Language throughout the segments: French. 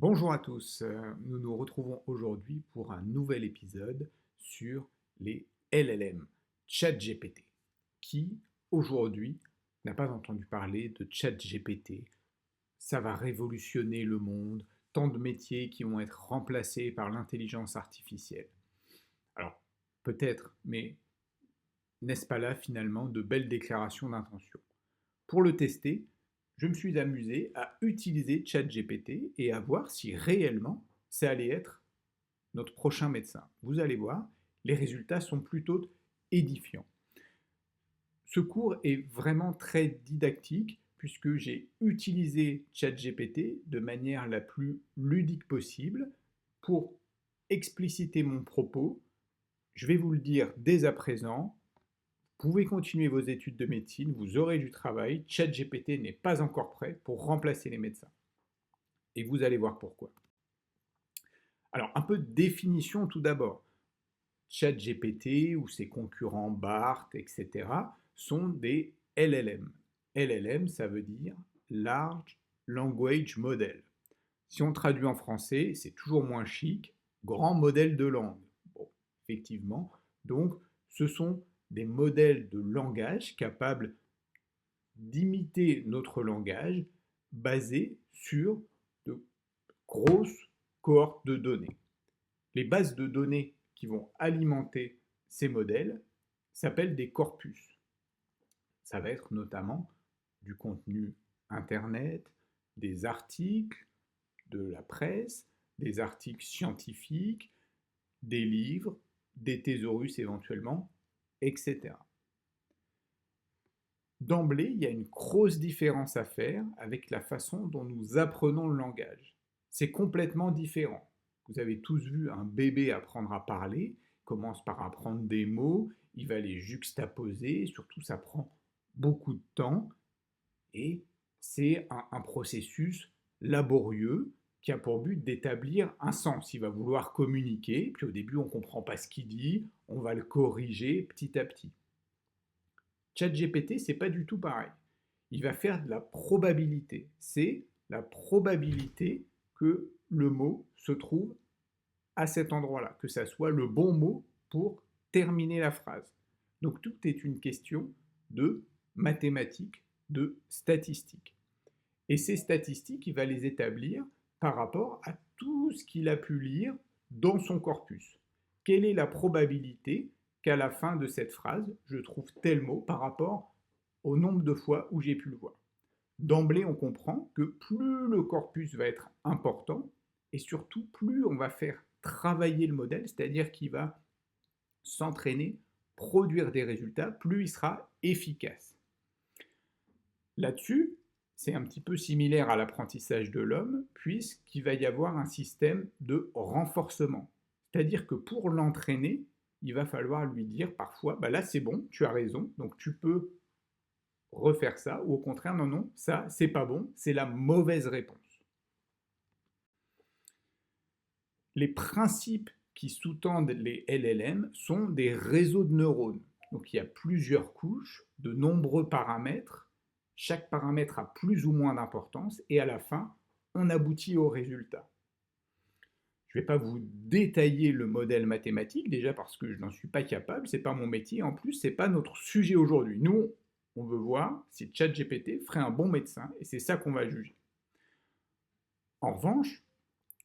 Bonjour à tous, nous nous retrouvons aujourd'hui pour un nouvel épisode sur les LLM, ChatGPT. Qui aujourd'hui n'a pas entendu parler de ChatGPT? Ça va révolutionner le monde, tant de métiers qui vont être remplacés par l'intelligence artificielle. Alors, peut-être, mais n'est-ce pas là finalement de belles déclarations d'intention? Pour le tester, je me suis amusé à utiliser ChatGPT et à voir si réellement ça allait être notre prochain médecin. Vous allez voir, les résultats sont plutôt édifiants. Ce cours est vraiment très didactique puisque j'ai utilisé ChatGPT de manière la plus ludique possible pour expliciter mon propos. Je vais vous le dire dès à présent, vous pouvez continuer vos études de médecine, vous aurez du travail, ChatGPT n'est pas encore prêt pour remplacer les médecins. Et vous allez voir pourquoi. Alors, un peu de définition tout d'abord. ChatGPT ou ses concurrents BART, etc., sont des LLM. LLM, ça veut dire Large Language Model. Si on traduit en français, c'est toujours moins chic, grand modèle de langue. Bon, effectivement, donc ce sont des modèles de langage capables d'imiter notre langage basés sur de grosses cohortes de données. Les bases de données qui vont alimenter ces modèles s'appellent des corpus. Ça va être notamment du contenu Internet, des articles, de la presse, des articles scientifiques, des livres, des thésaurus éventuellement, etc. D'emblée, il y a une grosse différence à faire avec la façon dont nous apprenons le langage. C'est complètement différent. Vous avez tous vu un bébé apprendre à parler, il commence par apprendre des mots, il va les juxtaposer, surtout ça prend beaucoup de temps et c'est un processus laborieux qui a pour but d'établir un sens. Il va vouloir communiquer, puis au début on ne comprend pas ce qu'il dit, on va le corriger petit à petit. ChatGPT, c'est pas du tout pareil. Il va faire de la probabilité. C'est la probabilité que le mot se trouve à cet endroit-là, que ça soit le bon mot pour terminer la phrase. Donc tout est une question de mathématiques, de statistiques. Et ces statistiques, il va les établir par rapport à tout ce qu'il a pu lire dans son corpus. Quelle est la probabilité qu'à la fin de cette phrase, je trouve tel mot par rapport au nombre de fois où j'ai pu le voir? D'emblée, on comprend que plus le corpus va être important, et surtout plus on va faire travailler le modèle, c'est-à-dire qu'il va s'entraîner, produire des résultats, plus il sera efficace. Là-dessus, c'est un petit peu similaire à l'apprentissage de l'homme, puisqu'il va y avoir un système de renforcement. C'est-à-dire que pour l'entraîner, il va falloir lui dire parfois, bah là c'est bon, tu as raison, donc tu peux refaire ça, ou au contraire, non, non, ça c'est pas bon, c'est la mauvaise réponse. Les principes qui sous-tendent les LLM sont des réseaux de neurones. Donc il y a plusieurs couches, de nombreux paramètres. Chaque paramètre a plus ou moins d'importance et à la fin, on aboutit au résultat. Je ne vais pas vous détailler le modèle mathématique, déjà parce que je n'en suis pas capable, ce n'est pas mon métier, en plus, ce n'est pas notre sujet aujourd'hui. Nous, on veut voir si ChatGPT ferait un bon médecin et c'est ça qu'on va juger. En revanche,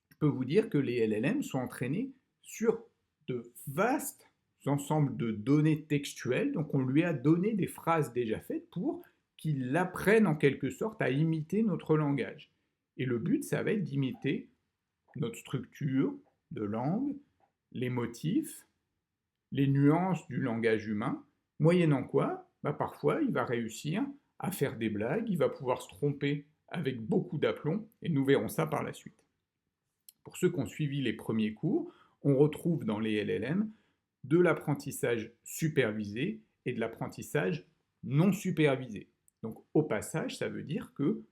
je peux vous dire que les LLM sont entraînés sur de vastes ensembles de données textuelles, donc on lui a donné des phrases déjà faites pour qu'il apprenne en quelque sorte à imiter notre langage. Et le but, ça va être d'imiter notre structure de langue, les motifs, les nuances du langage humain, moyennant quoi, parfois, il va réussir à faire des blagues, il va pouvoir se tromper avec beaucoup d'aplomb, et nous verrons ça par la suite. Pour ceux qui ont suivi les premiers cours, on retrouve dans les LLM de l'apprentissage supervisé et de l'apprentissage non supervisé. Donc au passage, ça veut dire que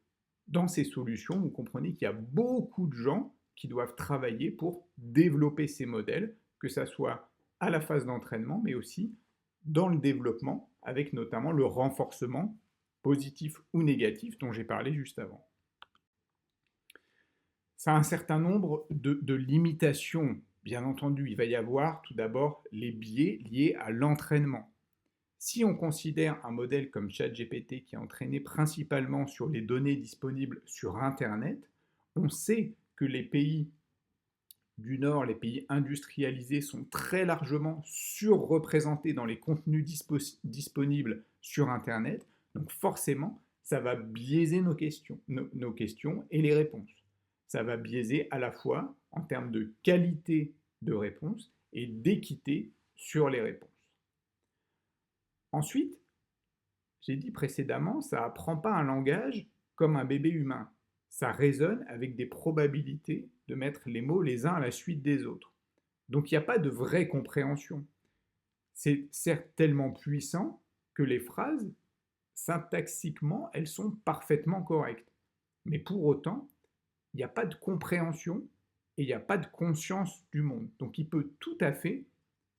dans ces solutions, vous comprenez qu'il y a beaucoup de gens qui doivent travailler pour développer ces modèles, que ça soit à la phase d'entraînement, mais aussi dans le développement, avec notamment le renforcement positif ou négatif dont j'ai parlé juste avant. Ça a un certain nombre de limitations. Bien entendu, il va y avoir tout d'abord les biais liés à l'entraînement. Si on considère un modèle comme ChatGPT qui est entraîné principalement sur les données disponibles sur Internet, on sait que les pays du Nord, les pays industrialisés, sont très largement surreprésentés dans les contenus disponibles sur Internet. Donc forcément, ça va biaiser nos questions et les réponses. Ça va biaiser à la fois en termes de qualité de réponse et d'équité sur les réponses. Ensuite, j'ai dit précédemment, ça n'apprend pas un langage comme un bébé humain. Ça raisonne avec des probabilités de mettre les mots les uns à la suite des autres. Donc il n'y a pas de vraie compréhension. C'est certes tellement puissant que les phrases, syntaxiquement, elles sont parfaitement correctes. Mais pour autant, il n'y a pas de compréhension et il n'y a pas de conscience du monde. Donc il peut tout à fait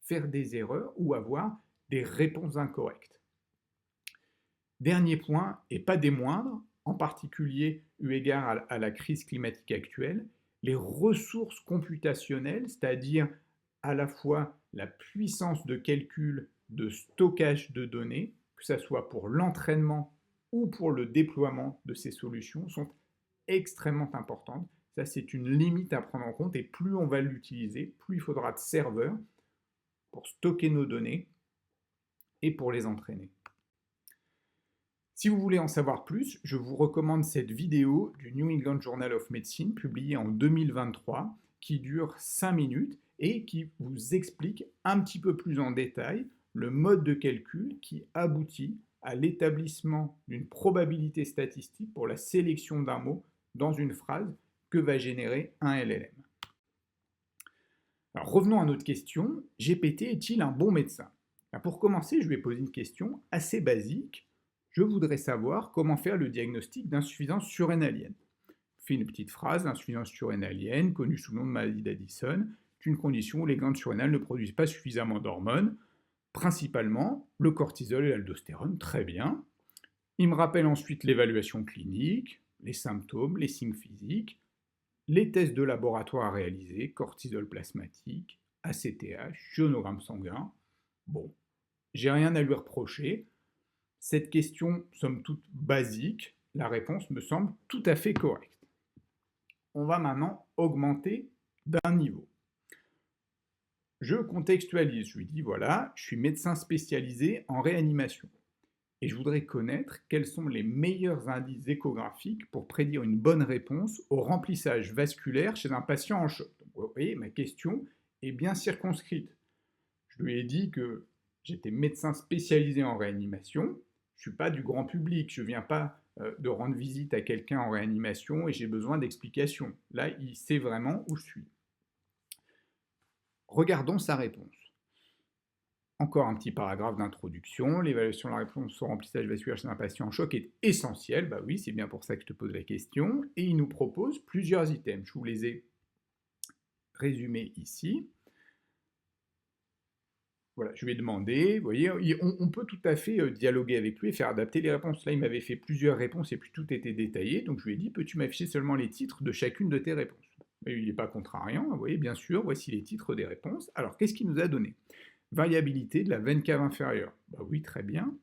faire des erreurs ou avoir des réponses incorrectes. Dernier point, et pas des moindres, en particulier eu égard à la crise climatique actuelle, les ressources computationnelles, c'est-à-dire à la fois la puissance de calcul, de stockage de données, que ce soit pour l'entraînement ou pour le déploiement de ces solutions, sont extrêmement importantes. Ça, c'est une limite à prendre en compte, et plus on va l'utiliser, plus il faudra de serveurs pour stocker nos données et pour les entraîner. Si vous voulez en savoir plus, je vous recommande cette vidéo du New England Journal of Medicine publiée en 2023 qui dure 5 minutes et qui vous explique un petit peu plus en détail le mode de calcul qui aboutit à l'établissement d'une probabilité statistique pour la sélection d'un mot dans une phrase que va générer un LLM. Alors revenons à notre question, GPT est-il un bon médecin? Pour commencer, je vais poser une question assez basique. Je voudrais savoir comment faire le diagnostic d'insuffisance surrénalienne. Je fais une petite phrase, l'insuffisance surrénalienne, connue sous le nom de maladie d'Addison, est une condition où les glandes surrénales ne produisent pas suffisamment d'hormones, principalement le cortisol et l'aldostérone, très bien. Il me rappelle ensuite l'évaluation clinique, les symptômes, les signes physiques, les tests de laboratoire à réaliser, cortisol plasmatique, ACTH, ionogramme sanguin. Bon, j'ai rien à lui reprocher. Cette question, somme toute basique, la réponse me semble tout à fait correcte. On va maintenant augmenter d'un niveau. Je contextualise, je lui dis voilà, je suis médecin spécialisé en réanimation et je voudrais connaître quels sont les meilleurs indices échographiques pour prédire une bonne réponse au remplissage vasculaire chez un patient en choc. Donc, vous voyez, ma question est bien circonscrite. Je lui ai dit que j'étais médecin spécialisé en réanimation. Je ne suis pas du grand public, je ne viens pas de rendre visite à quelqu'un en réanimation et j'ai besoin d'explications. Là, il sait vraiment où je suis. Regardons sa réponse. Encore un petit paragraphe d'introduction. L'évaluation de la réponse au remplissage vasculaire chez un patient en choc est essentielle. Bah oui, c'est bien pour ça que je te pose la question. Et il nous propose plusieurs items. Je vous les ai résumés ici. Voilà, je lui ai demandé, vous voyez, on peut tout à fait dialoguer avec lui et faire adapter les réponses. Là, il m'avait fait plusieurs réponses et puis tout était détaillé, donc je lui ai dit, peux-tu m'afficher seulement les titres de chacune de tes réponses? Et il n'est pas contrariant, vous voyez, bien sûr, voici les titres des réponses. Alors, qu'est-ce qu'il nous a donné? Variabilité de la veine cave inférieure. Bah oui, très bien.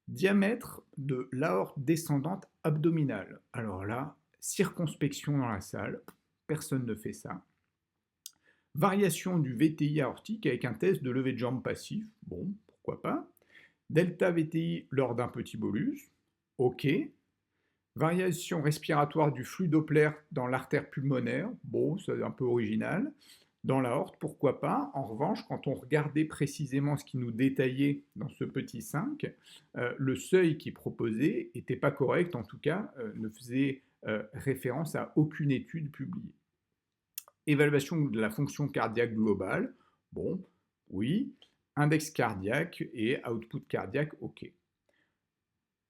Diamètre de l'aorte descendante abdominale. Alors là, circonspection dans la salle, personne ne fait ça. Variation du VTI aortique avec un test de levée de jambe passif, bon, pourquoi pas. Delta VTI lors d'un petit bolus, ok. Variation respiratoire du flux Doppler dans l'artère pulmonaire, bon, c'est un peu original. Dans l'aorte, pourquoi pas. En revanche, quand on regardait précisément ce qui nous détaillait dans ce petit 5, le seuil qui est proposé n'était pas correct, en tout cas, ne faisait référence à aucune étude publiée. Évaluation de la fonction cardiaque globale, bon, oui. Index cardiaque et output cardiaque, ok.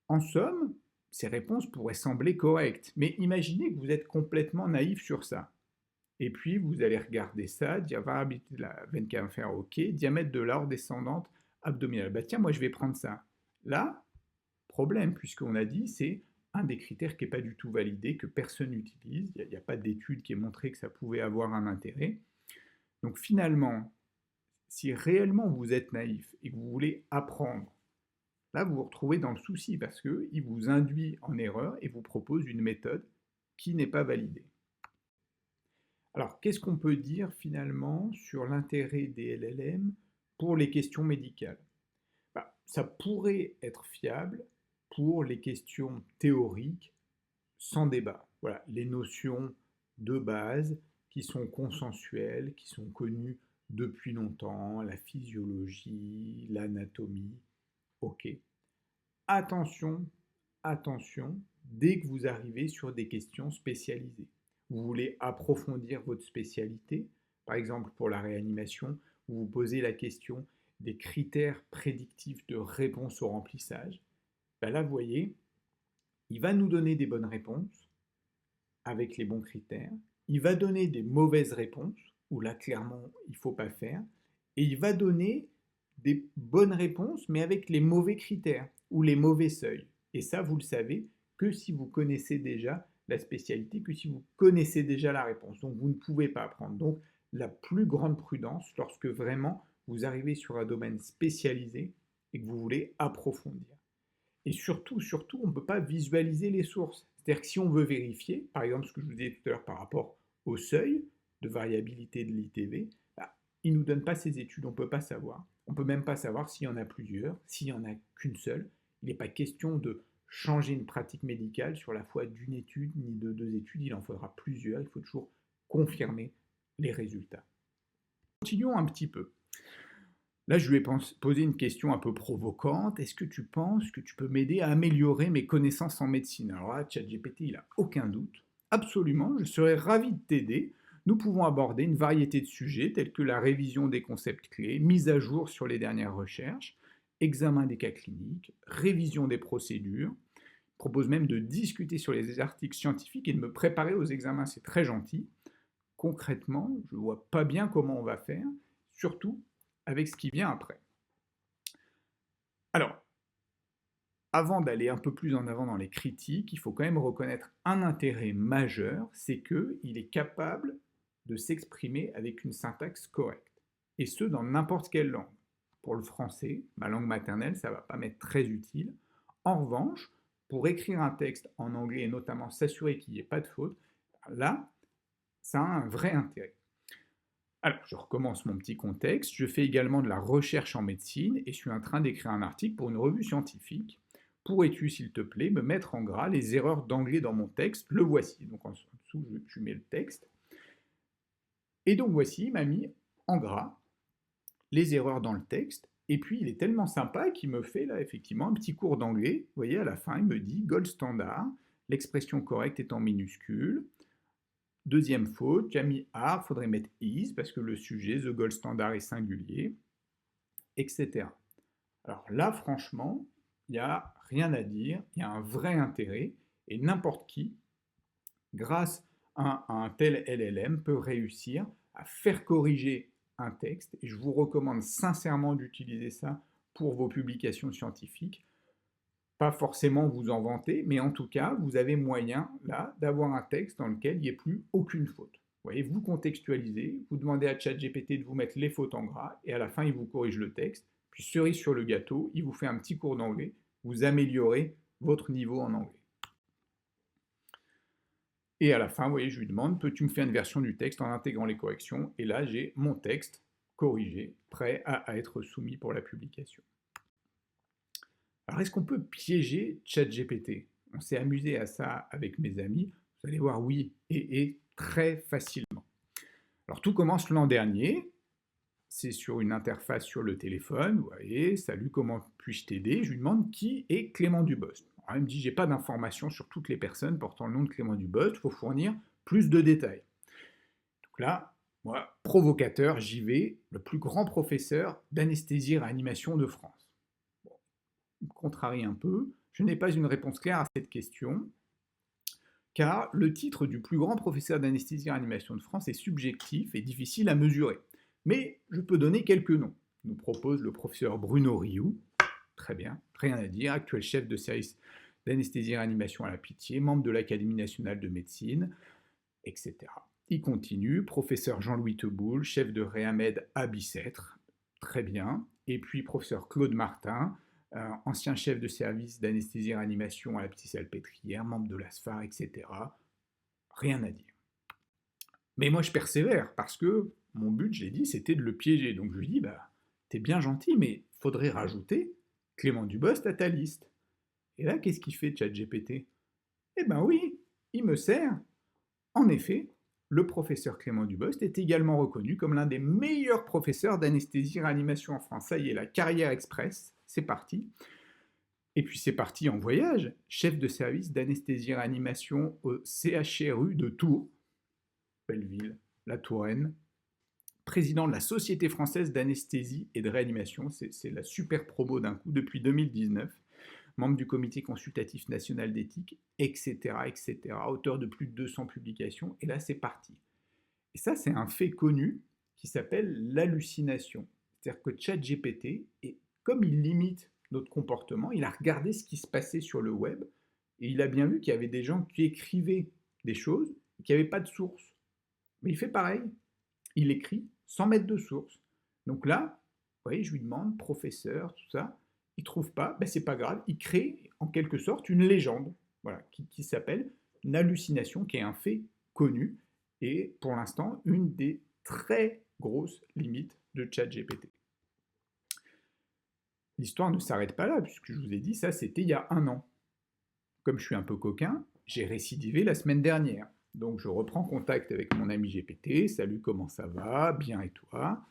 En somme, ces réponses pourraient sembler correctes, mais imaginez que vous êtes complètement naïf sur ça. Et puis, vous allez regarder ça, dire variabilité de la veine cave inférieure, ok, diamètre de l'aorte descendante abdominale. Bah tiens, moi je vais prendre ça. Là, problème, puisqu'on a dit c'est un des critères qui n'est pas du tout validé, que personne n'utilise. Il n'y a pas d'étude qui ait montré que ça pouvait avoir un intérêt. Donc finalement, si réellement vous êtes naïf et que vous voulez apprendre, là vous vous retrouvez dans le souci parce qu'il vous induit en erreur et vous propose une méthode qui n'est pas validée. Alors, qu'est-ce qu'on peut dire finalement sur l'intérêt des LLM pour les questions médicales? Ça pourrait être fiable pour les questions théoriques sans débat. Voilà, les notions de base qui sont consensuelles, qui sont connues depuis longtemps, la physiologie, l'anatomie, ok. Attention, attention, dès que vous arrivez sur des questions spécialisées. Vous voulez approfondir votre spécialité, par exemple pour la réanimation, vous vous posez la question des critères prédictifs de réponse au remplissage. Ben là, vous voyez, il va nous donner des bonnes réponses avec les bons critères. Il va donner des mauvaises réponses, où là, clairement, il ne faut pas faire. Et il va donner des bonnes réponses, mais avec les mauvais critères ou les mauvais seuils. Et ça, vous le savez que si vous connaissez déjà la spécialité, que si vous connaissez déjà la réponse. Donc, vous ne pouvez pas apprendre. Donc, la plus grande prudence lorsque vraiment vous arrivez sur un domaine spécialisé et que vous voulez approfondir. Et surtout, on ne peut pas visualiser les sources. C'est-à-dire que si on veut vérifier, par exemple ce que je vous disais tout à l'heure par rapport au seuil de variabilité de l'ITV, il ne nous donne pas ces études, on ne peut pas savoir. On ne peut même pas savoir s'il y en a plusieurs, s'il n'y en a qu'une seule. Il n'est pas question de changer une pratique médicale sur la foi d'une étude ni de deux études, il en faudra plusieurs, il faut toujours confirmer les résultats. Continuons un petit peu. Là, je lui ai posé une question un peu provocante. Est-ce que tu penses que tu peux m'aider à améliorer mes connaissances en médecine? Alors là, ChatGPT, il n'a aucun doute. Absolument, je serais ravi de t'aider. Nous pouvons aborder une variété de sujets tels que la révision des concepts clés, mise à jour sur les dernières recherches, examen des cas cliniques, révision des procédures. Je propose même de discuter sur les articles scientifiques et de me préparer aux examens, c'est très gentil. Concrètement, je ne vois pas bien comment on va faire, surtout avec ce qui vient après. Alors, avant d'aller un peu plus en avant dans les critiques, il faut quand même reconnaître un intérêt majeur, c'est qu'il est capable de s'exprimer avec une syntaxe correcte, et ce, dans n'importe quelle langue. Pour le français, ma langue maternelle, ça ne va pas m'être très utile. En revanche, pour écrire un texte en anglais, et notamment s'assurer qu'il n'y ait pas de faute, là, ça a un vrai intérêt. Alors, je recommence mon petit contexte. Je fais également de la recherche en médecine et je suis en train d'écrire un article pour une revue scientifique. Pourrais-tu, s'il te plaît, me mettre en gras les erreurs d'anglais dans mon texte? Le voici. Donc en dessous, je mets le texte. Et donc voici, il m'a mis en gras les erreurs dans le texte. Et puis, il est tellement sympa qu'il me fait là, effectivement, un petit cours d'anglais. Vous voyez, à la fin, il me dit gold standard, l'expression correcte est en minuscule. Deuxième faute, j'ai mis are, il faudrait mettre is, parce que le sujet, the gold standard, est singulier, etc. Alors là, franchement, il n'y a rien à dire, il y a un vrai intérêt, et n'importe qui, grâce à un tel LLM, peut réussir à faire corriger un texte, et je vous recommande sincèrement d'utiliser ça pour vos publications scientifiques. Pas forcément vous en vanter, mais en tout cas, vous avez moyen, là, d'avoir un texte dans lequel il n'y ait plus aucune faute. Vous voyez, vous contextualisez, vous demandez à ChatGPT de vous mettre les fautes en gras, et à la fin, il vous corrige le texte. Puis, cerise sur le gâteau, il vous fait un petit cours d'anglais, vous améliorez votre niveau en anglais. Et à la fin, vous voyez, je lui demande, peux-tu me faire une version du texte en intégrant les corrections? Et là, j'ai mon texte corrigé, prêt à être soumis pour la publication. Alors, est-ce qu'on peut piéger ChatGPT? On s'est amusé à ça avec mes amis. Vous allez voir, oui, et très facilement. Alors, tout commence l'an dernier. C'est sur une interface sur le téléphone. Vous voyez, salut, comment puis-je t'aider? Je lui demande qui est Clément Dubost. Alors, il me dit, j'ai pas d'informations sur toutes les personnes portant le nom de Clément Dubost. Il faut fournir plus de détails. Donc là, moi, provocateur, j'y vais. Le plus grand professeur d'anesthésie-réanimation de France. Me contrarie un peu, je n'ai pas une réponse claire à cette question, car le titre du plus grand professeur d'anesthésie-réanimation de France est subjectif et difficile à mesurer. Mais je peux donner quelques noms. Nous propose le professeur Bruno Rioux, très bien, rien à dire, actuel chef de service d'anesthésie-réanimation à la Pitié, membre de l'Académie nationale de médecine, etc. Il continue, professeur Jean-Louis Teboul, chef de Réamed à Bicêtre, très bien. Et puis professeur Claude Martin, ancien chef de service d'anesthésie-réanimation à la Pitié-Salpêtrière, membre de l'ASFAR, etc. Rien à dire. Mais moi je persévère parce que mon but, je l'ai dit, c'était de le piéger. Donc je lui dis, bah, t'es bien gentil, mais faudrait rajouter Clément Dubost à ta liste. Et là, qu'est-ce qu'il fait, ChatGPT? Eh ben oui, il me sert. En effet, le professeur Clément Dubost est également reconnu comme l'un des meilleurs professeurs d'anesthésie-réanimation en France. Ça y est, la carrière express, c'est parti. Et puis c'est parti en voyage, chef de service d'anesthésie-réanimation au CHRU de Tours, belle ville, la Touraine, président de la Société française d'anesthésie et de réanimation, c'est la super promo d'un coup depuis 2019, membre du comité consultatif national d'éthique, etc., etc., auteur de plus de 200 publications, et là c'est parti. Et ça c'est un fait connu qui s'appelle l'hallucination. C'est-à-dire que ChatGPT, comme il limite notre comportement, il a regardé ce qui se passait sur le web, et il a bien vu qu'il y avait des gens qui écrivaient des choses, et qui n'avaient pas de source. Mais il fait pareil, il écrit sans mettre de source. Donc là, vous voyez, je lui demande, professeur, tout ça, il ne trouve pas, ben c'est pas grave, il crée en quelque sorte une légende, voilà, qui s'appelle une hallucination, qui est un fait connu, et pour l'instant, une des très grosses limites de ChatGPT. L'histoire ne s'arrête pas là, puisque je vous ai dit, ça c'était il y a 1 an. Comme je suis un peu coquin, j'ai récidivé la semaine dernière. Donc je reprends contact avec mon ami GPT. Salut, comment ça va? Bien et toi?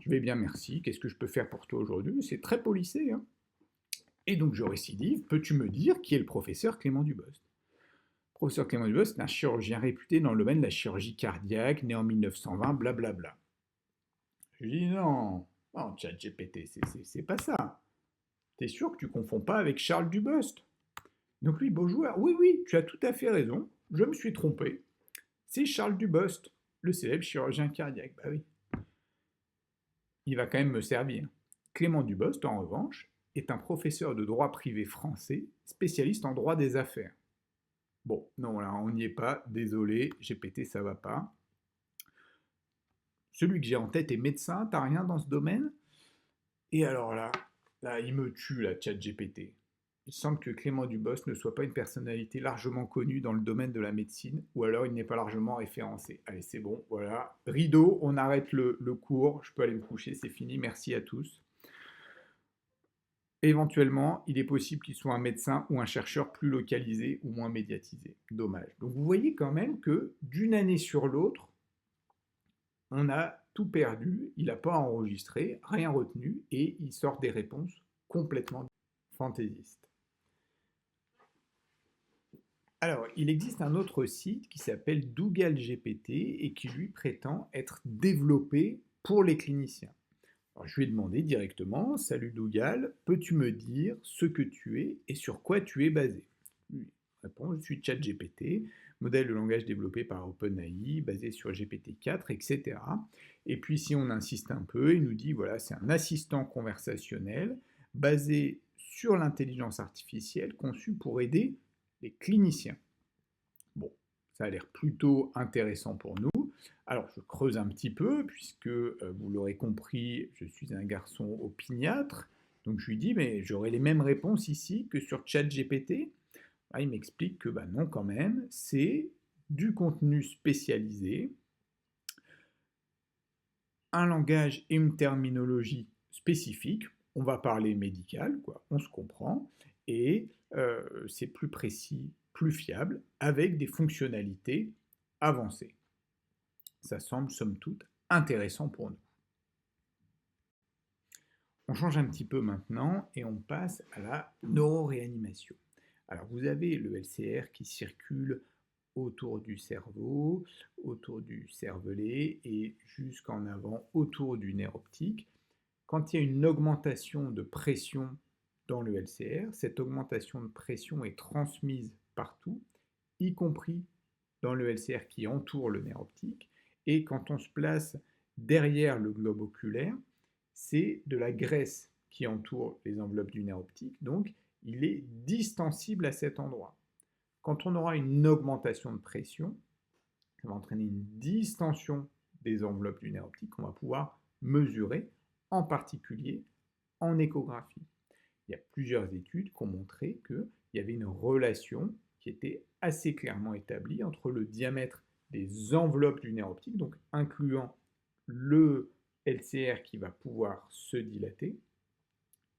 Je vais bien, merci. Qu'est-ce que je peux faire pour toi aujourd'hui? C'est très policé. Hein. Et donc je récidive. Peux-tu me dire qui est le professeur Clément Dubost? Le professeur Clément Dubost est un chirurgien réputé dans le domaine de la chirurgie cardiaque, né en 1920, blablabla. Je dis non, non, ChatGPT, c'est pas ça. T'es sûr que tu confonds pas avec Charles Dubost? Donc lui, beau joueur. Oui, oui, tu as tout à fait raison. Je me suis trompé. C'est Charles Dubost, le célèbre chirurgien cardiaque. Bah oui. Il va quand même me servir. Clément Dubost, en revanche, est un professeur de droit privé français, spécialiste en droit des affaires. Bon, non, là, on n'y est pas. Désolé, GPT, ça va pas. Celui que j'ai en tête est médecin. T'as rien dans ce domaine? Et alors là, il me tue, la ChatGPT. Il semble que Clément Dubost ne soit pas une personnalité largement connue dans le domaine de la médecine, ou alors il n'est pas largement référencé. Allez, c'est bon, voilà. Rideau, on arrête le cours, je peux aller me coucher, c'est fini, merci à tous. Éventuellement, il est possible qu'il soit un médecin ou un chercheur plus localisé ou moins médiatisé. Dommage. Donc vous voyez quand même que d'une année sur l'autre, on a tout perdu, il n'a pas enregistré, rien retenu, et il sort des réponses complètement fantaisistes. Alors, il existe un autre site qui s'appelle Dougal GPT et qui lui prétend être développé pour les cliniciens. Alors, je lui ai demandé directement, salut Dougal, peux-tu me dire ce que tu es et sur quoi tu es basé? Lui répond, je suis ChatGPT, modèle de langage développé par OpenAI, basé sur GPT-4, etc. Et puis si on insiste un peu, il nous dit, voilà, c'est un assistant conversationnel basé sur l'intelligence artificielle conçu pour aider les cliniciens. Bon, ça a l'air plutôt intéressant pour nous. Alors, je creuse un petit peu, puisque vous l'aurez compris, je suis un garçon opiniâtre. Donc, je lui dis, mais j'aurai les mêmes réponses ici que sur ChatGPT. Là, il m'explique que bah, non, quand même, c'est du contenu spécialisé, un langage et une terminologie spécifique. On va parler médical, quoi, on se comprend, et c'est plus précis, plus fiable, avec des fonctionnalités avancées. Ça semble, somme toute, intéressant pour nous. On change un petit peu maintenant et on passe à la neuroréanimation. Alors vous avez le LCR qui circule autour du cerveau, autour du cervelet et jusqu'en avant autour du nerf optique. Quand il y a une augmentation de pression dans le LCR, cette augmentation de pression est transmise partout, y compris dans le LCR qui entoure le nerf optique. Et quand on se place derrière le globe oculaire, c'est de la graisse qui entoure les enveloppes du nerf optique. Donc, il est distensible à cet endroit. Quand on aura une augmentation de pression, ça va entraîner une distension des enveloppes du nerf optique qu'on va pouvoir mesurer, en particulier en échographie. Il y a plusieurs études qui ont montré qu'il y avait une relation qui était assez clairement établie entre le diamètre des enveloppes du nerf optique, donc incluant le LCR qui va pouvoir se dilater,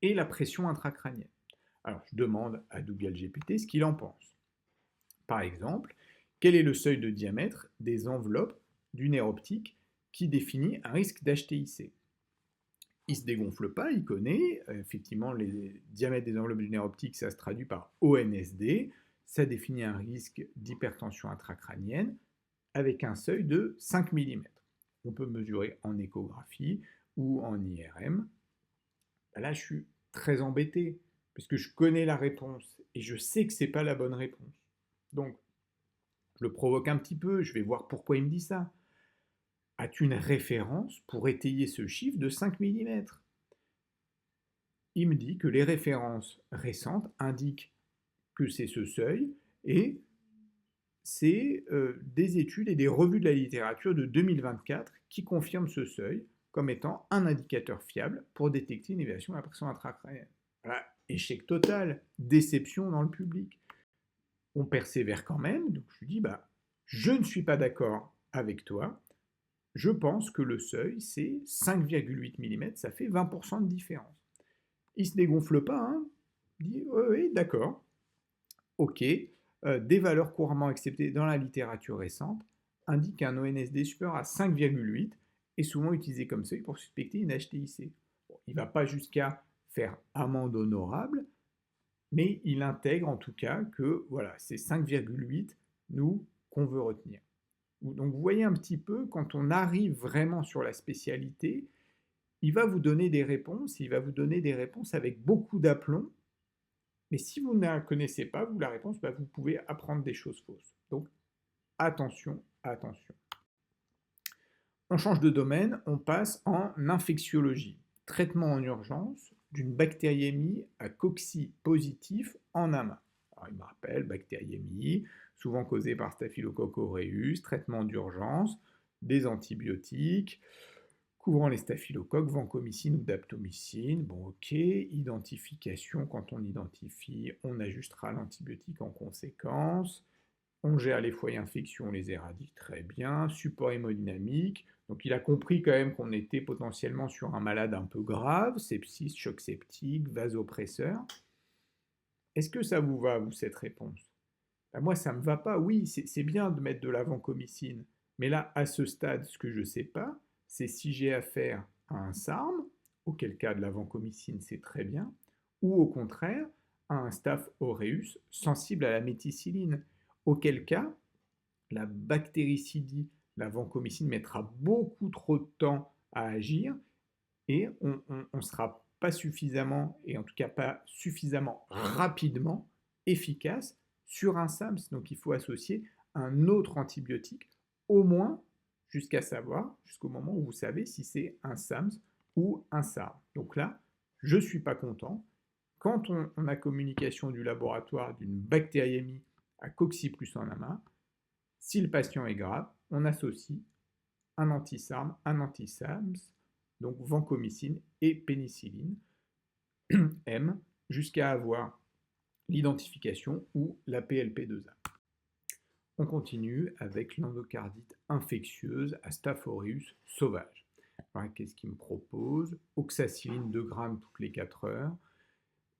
et la pression intracrânienne. Alors, je demande à Google GPT ce qu'il en pense. Par exemple, quel est le seuil de diamètre des enveloppes du nerf optique qui définit un risque d'HTIC? Il ne se dégonfle pas, il connaît. Effectivement, les diamètres des enveloppes du nerf optique, ça se traduit par ONSD. Ça définit un risque d'hypertension intracrânienne avec un seuil de 5 mm. On peut mesurer en échographie ou en IRM. Là, je suis très embêté parce que je connais la réponse et je sais que ce n'est pas la bonne réponse. Donc, je le provoque un petit peu, je vais voir pourquoi il me dit ça. As-tu une référence pour étayer ce chiffre de 5 mm? Il me dit que les références récentes indiquent que c'est ce seuil et c'est des études et des revues de la littérature de 2024 qui confirment ce seuil comme étant un indicateur fiable pour détecter une élévation de la pression intracrânienne. Voilà, échec total, déception dans le public. On persévère quand même, donc je lui dis, je ne suis pas d'accord avec toi, je pense que le seuil, c'est 5,8 mm, ça fait 20% de différence. Il ne se dégonfle pas, hein. Il dit, oui, d'accord, ok, des valeurs couramment acceptées dans la littérature récente indiquent qu'un ONSD supérieur à 5,8 est souvent utilisé comme seuil pour suspecter une HTIC. Bon, il ne va pas jusqu'à faire amende honorable, mais il intègre en tout cas que voilà, c'est 5,8 nous qu'on veut retenir. Donc vous voyez un petit peu, quand on arrive vraiment sur la spécialité, il va vous donner des réponses, il va vous donner des réponses avec beaucoup d'aplomb, mais si vous ne la connaissez pas, vous la réponse, vous pouvez apprendre des choses fausses. Donc attention, attention. On change de domaine, on passe en infectiologie. Traitement en urgence d'une bactériémie à cocci positif en AMA. Alors, il me rappelle, bactériémie, souvent causée par Staphylococcus aureus, traitement d'urgence, des antibiotiques, couvrant les staphylocoques, vancomycine ou daptomycine. Bon, ok, identification, quand on identifie, on ajustera l'antibiotique en conséquence. On gère les foyers infectieux, on les éradique très bien. Support hémodynamique. Donc il a compris quand même qu'on était potentiellement sur un malade un peu grave, sepsis, choc septique, vasopresseur. Est-ce que ça vous va, vous, cette réponse? Moi, ça ne me va pas. Oui, c'est bien de mettre de la vancomycine. Mais là, à ce stade, ce que je ne sais pas, c'est si j'ai affaire à un SARM, auquel cas de la vancomycine, c'est très bien, ou au contraire, à un Staph aureus sensible à la méticilline, auquel cas, la bactéricidie, la vancomycine mettra beaucoup trop de temps à agir et on ne sera pas suffisamment, et en tout cas pas suffisamment rapidement, efficace sur un SAMS. Donc il faut associer un autre antibiotique, au moins jusqu'à savoir, jusqu'au moment où vous savez si c'est un SAMS ou un SARM. Donc là, je ne suis pas content. Quand on a communication du laboratoire d'une bactériémie à cocci plus en AMA, si le patient est grave, on associe un anti-SARM, un anti-SAMS, donc vancomycine et pénicilline, M, jusqu'à avoir l'identification ou la PLP2A. On continue avec l'endocardite infectieuse à Staph aureus sauvage. Alors, qu'est-ce qu'il me propose? Oxacilline 2 grammes toutes les 4 heures.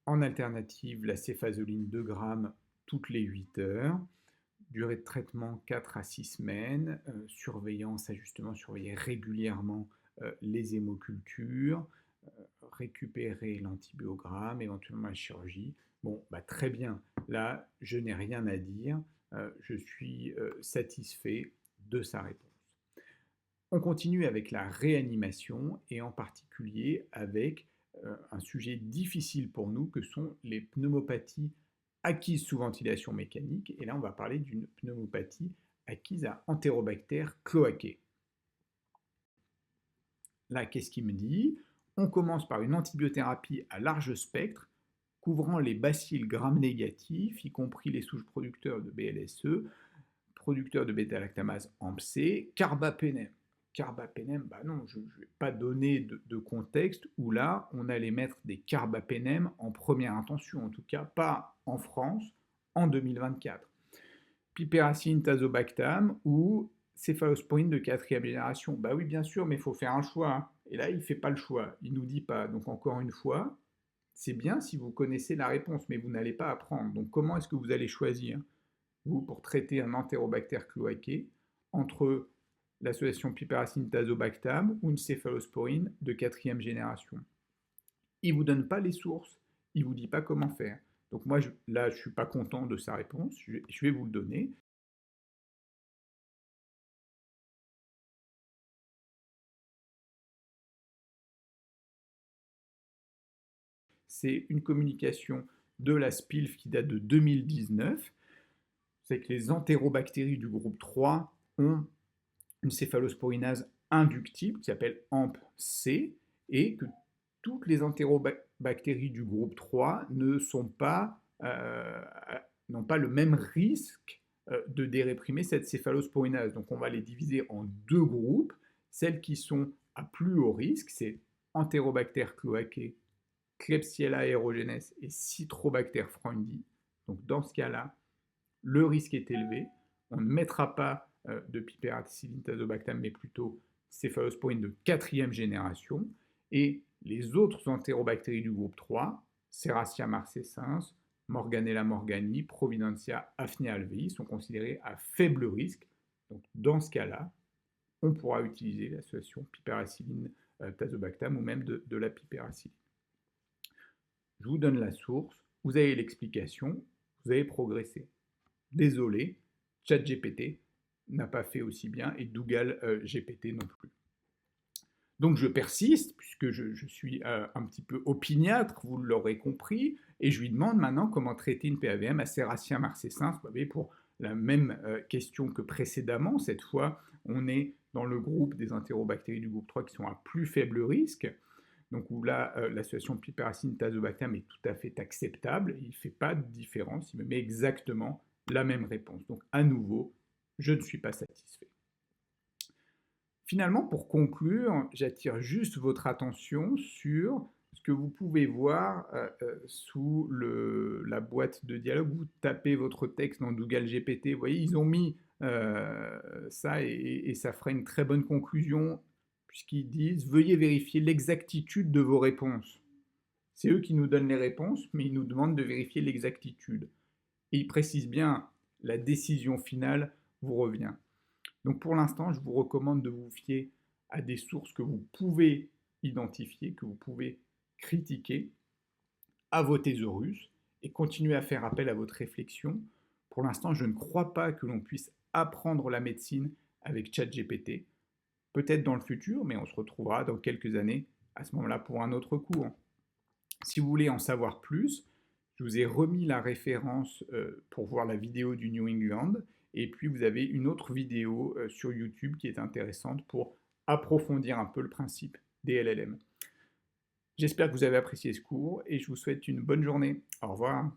En alternative, la céphazoline 2 grammes toutes les 8 heures. Durée de traitement 4 à 6 semaines. Surveillance, ajustement, surveiller régulièrement les hémocultures. Récupérer l'antibiogramme, éventuellement la chirurgie. Bon, très bien. Là, je n'ai rien à dire. Je suis satisfait de sa réponse. On continue avec la réanimation et en particulier avec un sujet difficile pour nous que sont les pneumopathies acquises sous ventilation mécanique. Et là, on va parler d'une pneumopathie acquise à Enterobacter cloacae. Là, qu'est-ce qu'il me dit? On commence par une antibiothérapie à large spectre couvrant les bacilles gram-négatifs, y compris les souches producteurs de BLSE, producteurs de bêta-lactamase AMP-C, carbapénem. Carbapénem, bah non, je ne vais pas donner de contexte où là, on allait mettre des carbapénem en première intention, en tout cas pas en France en 2024. Piperacillin tazobactam ou céphalosporine de 4e génération. Bah oui, bien sûr, mais il faut faire un choix, hein. Et là, il ne fait pas le choix, il ne nous dit pas. Donc encore une fois, c'est bien si vous connaissez la réponse, mais vous n'allez pas apprendre. Donc comment est-ce que vous allez choisir, vous, pour traiter un entérobactère cloaqué, entre l'association piperacillin tazobactam ou une céphalosporine de 4e génération? Il ne vous donne pas les sources, il ne vous dit pas comment faire. Donc moi, là, je ne suis pas content de sa réponse, je vais vous le donner. C'est une communication de la SPILF qui date de 2019. C'est que les entérobactéries du groupe 3 ont une céphalosporinase inductible qui s'appelle AMP-C et que toutes les entérobactéries du groupe 3 n'ont pas le même risque de déréprimer cette céphalosporinase. Donc on va les diviser en deux groupes. Celles qui sont à plus haut risque, c'est Enterobacter cloacae, Klebsiella aerogenes et Citrobacter freundii. Donc dans ce cas-là, le risque est élevé. On ne mettra pas de piperacillin tazobactam, mais plutôt céphalosporine de 4e génération. Et les autres entérobactéries du groupe 3, Serratia marcescens, Morganella morgani, Providencia aphnea alvei, sont considérées à faible risque. Donc dans ce cas-là, on pourra utiliser l'association piperacillin tazobactam ou même de la piperacilline. Je vous donne la source, vous avez l'explication, vous avez progressé. Désolé, ChatGPT n'a pas fait aussi bien et Dougal GPT non plus. Donc je persiste, puisque je suis un petit peu opiniâtre, vous l'aurez compris, et je lui demande maintenant comment traiter une PAVM à Serratia marcescens. Vous voyez, pour la même question que précédemment, cette fois, on est dans le groupe des entérobactéries du groupe 3 qui sont à plus faible risque. Donc où là, l'association piperacillin tazobactam est tout à fait acceptable, il ne fait pas de différence, il me met exactement la même réponse. Donc à nouveau, je ne suis pas satisfait. Finalement, pour conclure, j'attire juste votre attention sur ce que vous pouvez voir sous la boîte de dialogue. Vous tapez votre texte dans Dougal GPT, vous voyez, ils ont mis ça et ça fera une très bonne conclusion puisqu'ils disent « Veuillez vérifier l'exactitude de vos réponses ». C'est eux qui nous donnent les réponses, mais ils nous demandent de vérifier l'exactitude. Et ils précisent bien, la décision finale vous revient. Donc pour l'instant, je vous recommande de vous fier à des sources que vous pouvez identifier, que vous pouvez critiquer, à vos thésaurus, et continuer à faire appel à votre réflexion. Pour l'instant, je ne crois pas que l'on puisse apprendre la médecine avec ChatGPT. Peut-être dans le futur, mais on se retrouvera dans quelques années à ce moment-là pour un autre cours. Si vous voulez en savoir plus, je vous ai remis la référence pour voir la vidéo du New England, et puis vous avez une autre vidéo sur YouTube qui est intéressante pour approfondir un peu le principe des LLM. J'espère que vous avez apprécié ce cours et je vous souhaite une bonne journée. Au revoir.